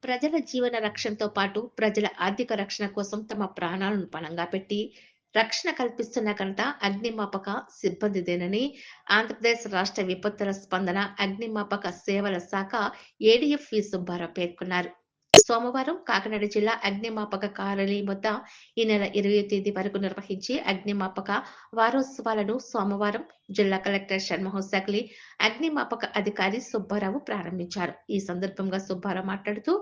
ప్రజల జీవన రక్షణతో పాటు ప్రజల ఆర్థిక రక్షణ కోసం తమ ప్రాణాలను పణంగా పెట్టి రక్షణ కల్పిస్తున్న ఘనత అగ్నిమాపక సిబ్బందిదేనని ఆంధ్రప్రదేశ్ రాష్ట్ర విపత్తుల స్పందన అగ్నిమాపక సేవల శాఖ ఏడీఎఫ్ వి సుబ్బారావు పేర్కొన్నారు. సోమవారం కాకినాడ జిల్లా అగ్నిమాపక కార్యాలయం వద్ద ఈ నెల 20వ తేదీ వరకు నిర్వహించే అగ్నిమాపక వారోత్సవాలను సోమవారం జిల్లా కలెక్టర్ షణ్ముఖం సక్లి అగ్నిమాపక అధికారి సుబ్బారావు ప్రారంభించారు. ఈ సందర్భంగా సుబ్బారావు మాట్లాడుతూ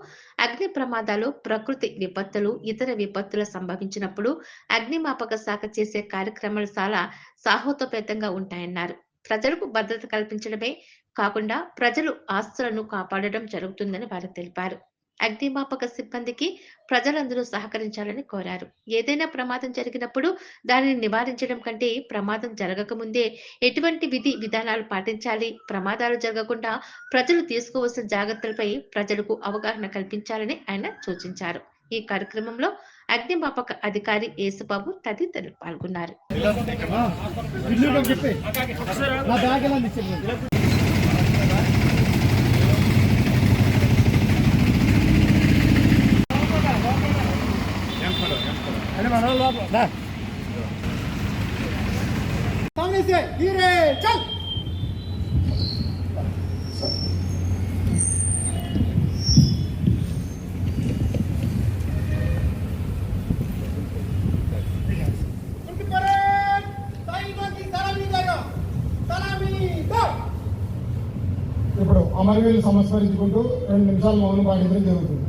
అగ్ని ప్రమాదాలు, ప్రకృతి విపత్తులు, ఇతర విపత్తులు సంభవించినప్పుడు అగ్నిమాపక శాఖ చేసే కార్యక్రమాలు చాలా సాహసోపేతంగా ఉంటాయన్నారు. ప్రజలకు భద్రత కల్పించడమే కాకుండా ప్రజలు ఆస్తులను కాపాడడం జరుగుతుందని వారు తెలిపారు. అగ్నిమాపక సిబ్బందికి ప్రజలందరూ సహకరించాలని కోరారు. ఏదైనా ప్రమాదం జరిగినప్పుడు దానిని నివారించడం కంటే ప్రమాదం జరగకముందే ఎటువంటి విధి విధానాలు పాటించాలి, ప్రమాదాలు జరగకుండా ప్రజలు తీసుకోవాల్సిన జాగ్రత్తలపై ప్రజలకు అవగాహన కల్పించాలని ఆయన సూచించారు. ఈ కార్యక్రమంలో అగ్నిమాపక అధికారి యేసుబాబు తదితరులు పాల్గొన్నారు. सामने से धीरे चल। ఇప్పుడు అమరవీరులు సంస్మరించుకుంటూ 2 నిమిషాలు మౌనం పాటించడం జరుగుతుంది.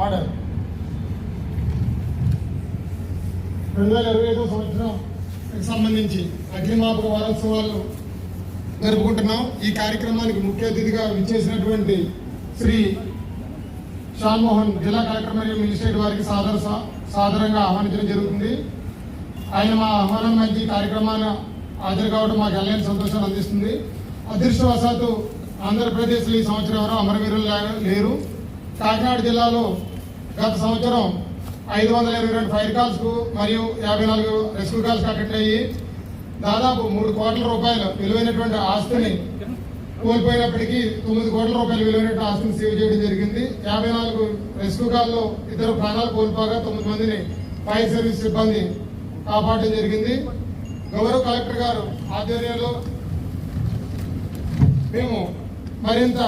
ఆర్డర్ 2025 సంవత్సరం సంబంధించి అగ్నిమాపక వారోత్సవాలు జరుపుకుంటున్నాం. ఈ కార్యక్రమానికి ముఖ్య అతిథిగా విచ్చేసినటువంటి శ్రీ షాన్మోహన్ జిల్లా కలెక్టర్ మరియు మినిస్ట్రేట్ వారికి సాదరంగా ఆహ్వానించడం జరుగుతుంది. ఆయన మా ఆహ్వానం మంచి కార్యక్రమాన్ని హాజరు కావడం మాకు ఎలాంటి సంతోషాన్ని అందిస్తుంది. అదృష్టవశాత్తు ఆంధ్రప్రదేశ్లో ఈ సంవత్సరం ఎవరో అమరవీరులు లేరు. కాకినాడ జిల్లాలో గత సంవత్సరం 522 ఫైర్ కాల్స్ కు మరియు 54 రెస్క్యూ కాల్స్ అటెండ్ అయ్యి దాదాపు 3 కోట్ల రూపాయలు విలువైనటువంటి ఆస్తిని కోల్పోయినప్పటికీ 9 కోట్ల రూపాయలు విలువైన ఆస్తిని సేవ్ చేయడం జరిగింది. 54 రెస్క్యూ కాల్లో 2 ప్రాణాలు కోల్పోగా 9 మందిని ఫైర్ సర్వీస్ సిబ్బంది కాపాడడం జరిగింది. గౌరవ కలెక్టర్ గారు ఆధ్వర్యంలో మేము మరింత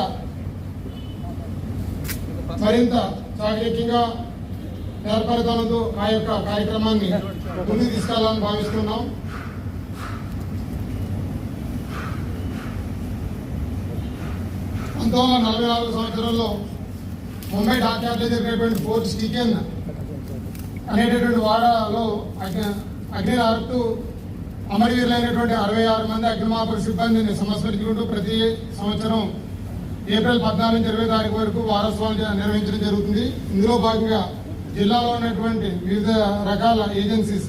చాకచక్యంగా నేర్పరితనంతో ఆ యొక్క కార్యక్రమాన్ని ముందుకు తీసుకెళ్లాలని భావిస్తున్నాం. పంతొమ్మిది 1944 సంవత్సరంలో ముంబై డాక్యార్డ్లో జరిగినటువంటి ఫోర్ట్ స్టీకెన్ అనేటటువంటి వాడలో అగ్ని ఆరుతూ అమరవీరులైనటువంటి 66 మంది అగ్నిమాపక సిబ్బందిని సంస్మరించుకుంటూ ప్రతి సంవత్సరం ఏప్రిల్ 14 నుంచి 20 తారీఖు వరకు వారోత్సవాలు నిర్వహించడం జరుగుతుంది. ఇందులో భాగంగా జిల్లాలో ఉన్నటువంటి వివిధ రకాల ఏజెన్సీస్,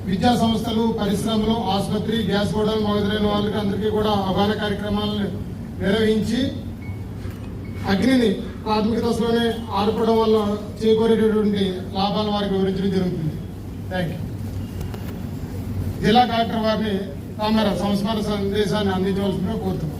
విద్యా సంస్థలు, పరిశ్రమలు, ఆసుపత్రి, గ్యాస్ గోడౌన్ మొదలైన వాళ్ళకి అందరికీ కూడా అవగాహన కార్యక్రమాలను నిర్వహించి అగ్నిని ప్రాథమిక దశలోనే ఆడుకోవడం వల్ల చేకూరేటటువంటి లాభాలను వారికి వివరించడం జరుగుతుంది. Thank you. జిల్లా కలెక్టర్ వారిని తమ సంస్మరణ సందేశాన్ని అందించవలసిందిగా కోరుతున్నాం.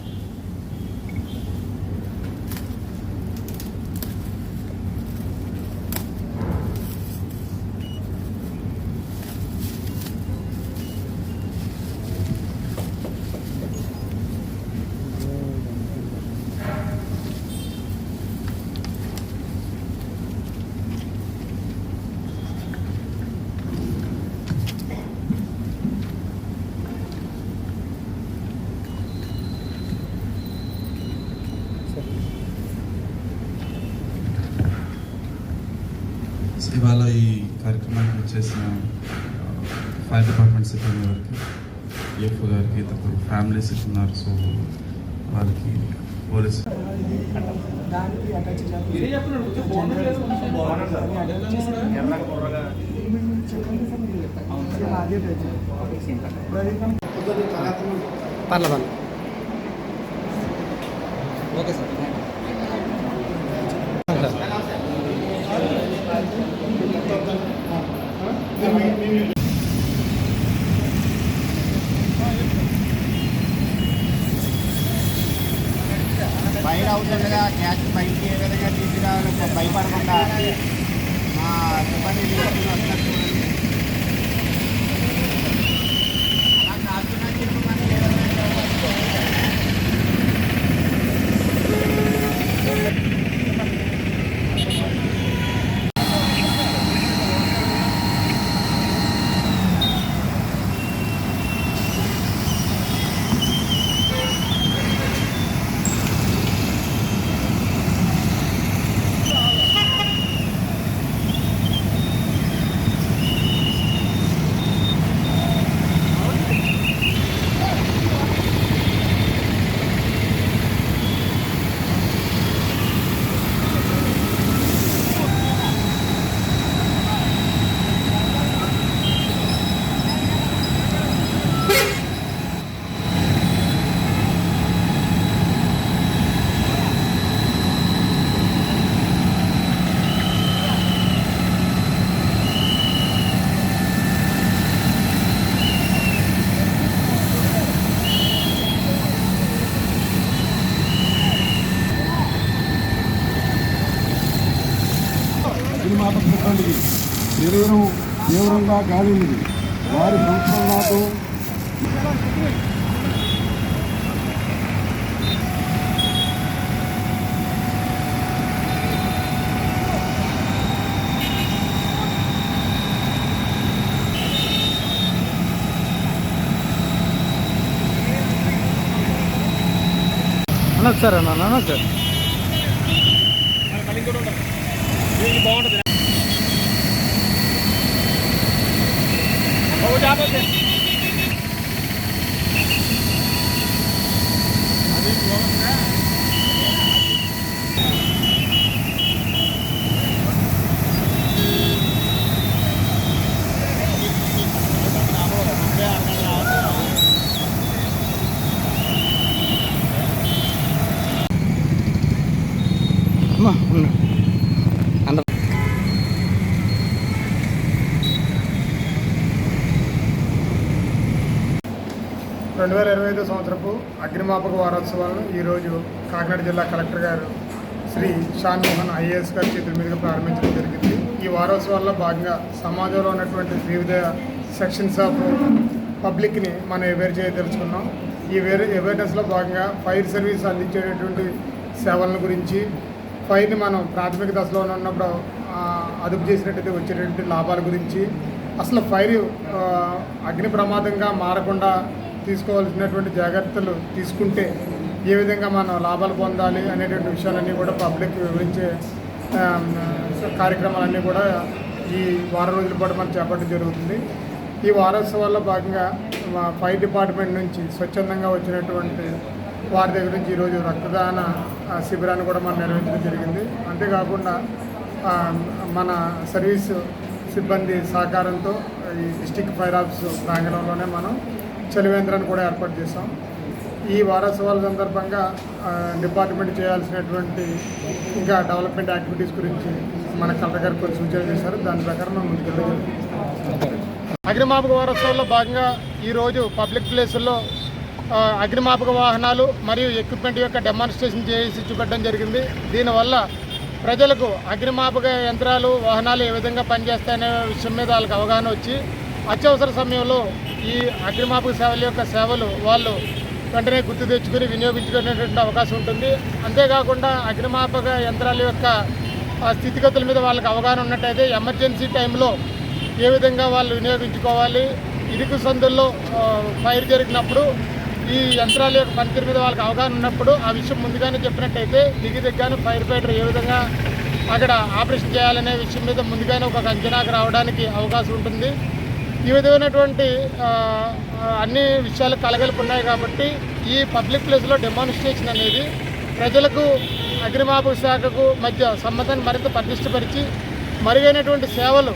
ఇవాళ ఈ కార్యక్రమానికి వచ్చేసిన ఫైర్ డిపార్ట్మెంట్ సిబ్బంది వారికి, ఏఎఫ్ఓ గారికి, తర్వాత ఫ్యామిలీస్ ఉన్నారు. సో వాళ్ళకి పోలీస్ పర్లేదు ఓకే సార్ బయట అవుతుండగా క్యాచ్ బయటికి ఏ విధంగా తీసుకురావాలో భయపడకుండా మా సిబ్బంది వస్తున్నారు చూడండి. అలా కాకుండా చెప్పి మనకి అగ్నిమాపక సిబ్బందికి తీవ్రంగా గాలింది. వారి సంస్కరణతో అనొచ్చు సార్ అనొచ్చు అందరూ 2025 సంవత్సరపు అగ్నిమాపక వారోత్సవాలను ఈరోజు కాకినాడ జిల్లా కలెక్టర్ గారు శ్రీ షాన్ మోహన్ ఐఏఎస్ గారి చేతుల మీదుగా ప్రారంభించడం జరిగింది. ఈ వారోత్సవాల్లో భాగంగా సమాజంలో ఉన్నటువంటి వివిధ సెక్షన్స్ ఆఫ్ పబ్లిక్ని మనం అవేర్ చేయదలుచుకున్నాం. ఈ అవేర్నెస్లో భాగంగా ఫైర్ సర్వీస్ అందించేటటువంటి సేవల గురించి, ఫైర్ని మనం ప్రాథమిక దశలో ఉన్నప్పుడు అదుపు చేసినట్టయితే వచ్చేటటువంటి లాభాల గురించి, అసలు ఫైర్ అగ్ని ప్రమాదంగా మారకుండా తీసుకోవాల్సినటువంటి జాగ్రత్తలు తీసుకుంటే ఏ విధంగా మనం లాభాలు పొందాలి అనేటువంటి విషయాలన్నీ కూడా పబ్లిక్ వివరించే కార్యక్రమాలన్నీ కూడా ఈ వారం రోజుల పాటు మనం చేపట్టడం జరుగుతుంది. ఈ వారోత్సవాల్లో భాగంగా మా ఫైర్ డిపార్ట్మెంట్ నుంచి స్వచ్ఛందంగా వచ్చినటువంటి వారి దగ్గర నుంచి ఈరోజు రక్తదాన శిబిరాన్ని కూడా మనం నిర్వహించడం జరిగింది. అంతేకాకుండా మన సర్వీస్ సిబ్బంది సహకారంతో ఈ డిస్టిక్ ఫైర్ ఆఫీస్ ప్రాంగణంలోనే మనం చలివేంద్రాన్ని కూడా ఏర్పాటు చేసాం. ఈ వారోత్సవాల సందర్భంగా డిపార్ట్మెంట్ చేయాల్సినటువంటి ఇంకా డెవలప్మెంట్ యాక్టివిటీస్ గురించి మన కలెక్టర్ గారు కొన్ని సూచనలు చేశారు. దాని ప్రకారం మనం ముందుకెళ్ళడం జరుగుతుంది. అగ్నిమాపక వారోత్సవాల్లో భాగంగా ఈరోజు పబ్లిక్ ప్లేసుల్లో అగ్నిమాపక వాహనాలు మరియు ఎక్విప్మెంట్ యొక్క డెమాన్స్ట్రేషన్ చేసి చూపెట్టడం జరిగింది. దీనివల్ల ప్రజలకు అగ్నిమాపక యంత్రాలు వాహనాలు ఏ విధంగా పనిచేస్తాయనే విషయం మీద వాళ్ళకి అవగాహన వచ్చి అత్యవసర సమయంలో ఈ అగ్నిమాపక సేవల యొక్క సేవలు వాళ్ళు వెంటనే గుర్తు తెచ్చుకుని వినియోగించుకునేటువంటి అవకాశం ఉంటుంది. అంతేకాకుండా అగ్నిమాపక యంత్రాల యొక్క స్థితిగతుల మీద వాళ్ళకి అవగాహన ఉన్నట్టయితే ఎమర్జెన్సీ టైంలో ఏ విధంగా వాళ్ళు వినియోగించుకోవాలి, ఇరుకు సందుల్లో ఫైర్ జరిగినప్పుడు ఈ యంత్రాల యొక్క పనితీరు మీద వాళ్ళకి అవగాహన ఉన్నప్పుడు ఆ విషయం ముందుగానే చెప్పినట్టయితే దిగ్గానే ఫైర్ ఫైటర్ ఏ విధంగా అక్కడ ఆపరేషన్ చేయాలనే విషయం మీద ముందుగానే ఒక అంచనాకు రావడానికి అవకాశం ఉంటుంది. ఈ విధమైనటువంటి అన్ని విషయాలు కలగలిపి ఉన్నాయి కాబట్టి ఈ పబ్లిక్ ప్లేస్లో డెమాన్స్ట్రేషన్ అనేది ప్రజలకు అగ్నిమాపక శాఖకు మధ్య సంబంధాన్ని మరింత పటిష్టపరిచి మరుగైనటువంటి సేవలు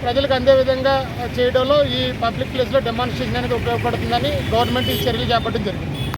ప్రజలకు అందే విధంగా చేయడంలో ఈ పబ్లిక్ ప్లేస్లో డెమాన్స్ట్రేషన్ అనేది ఉపయోగపడుతుందని గవర్నమెంట్ ఈ చర్యలు చేపట్టడం జరిగింది.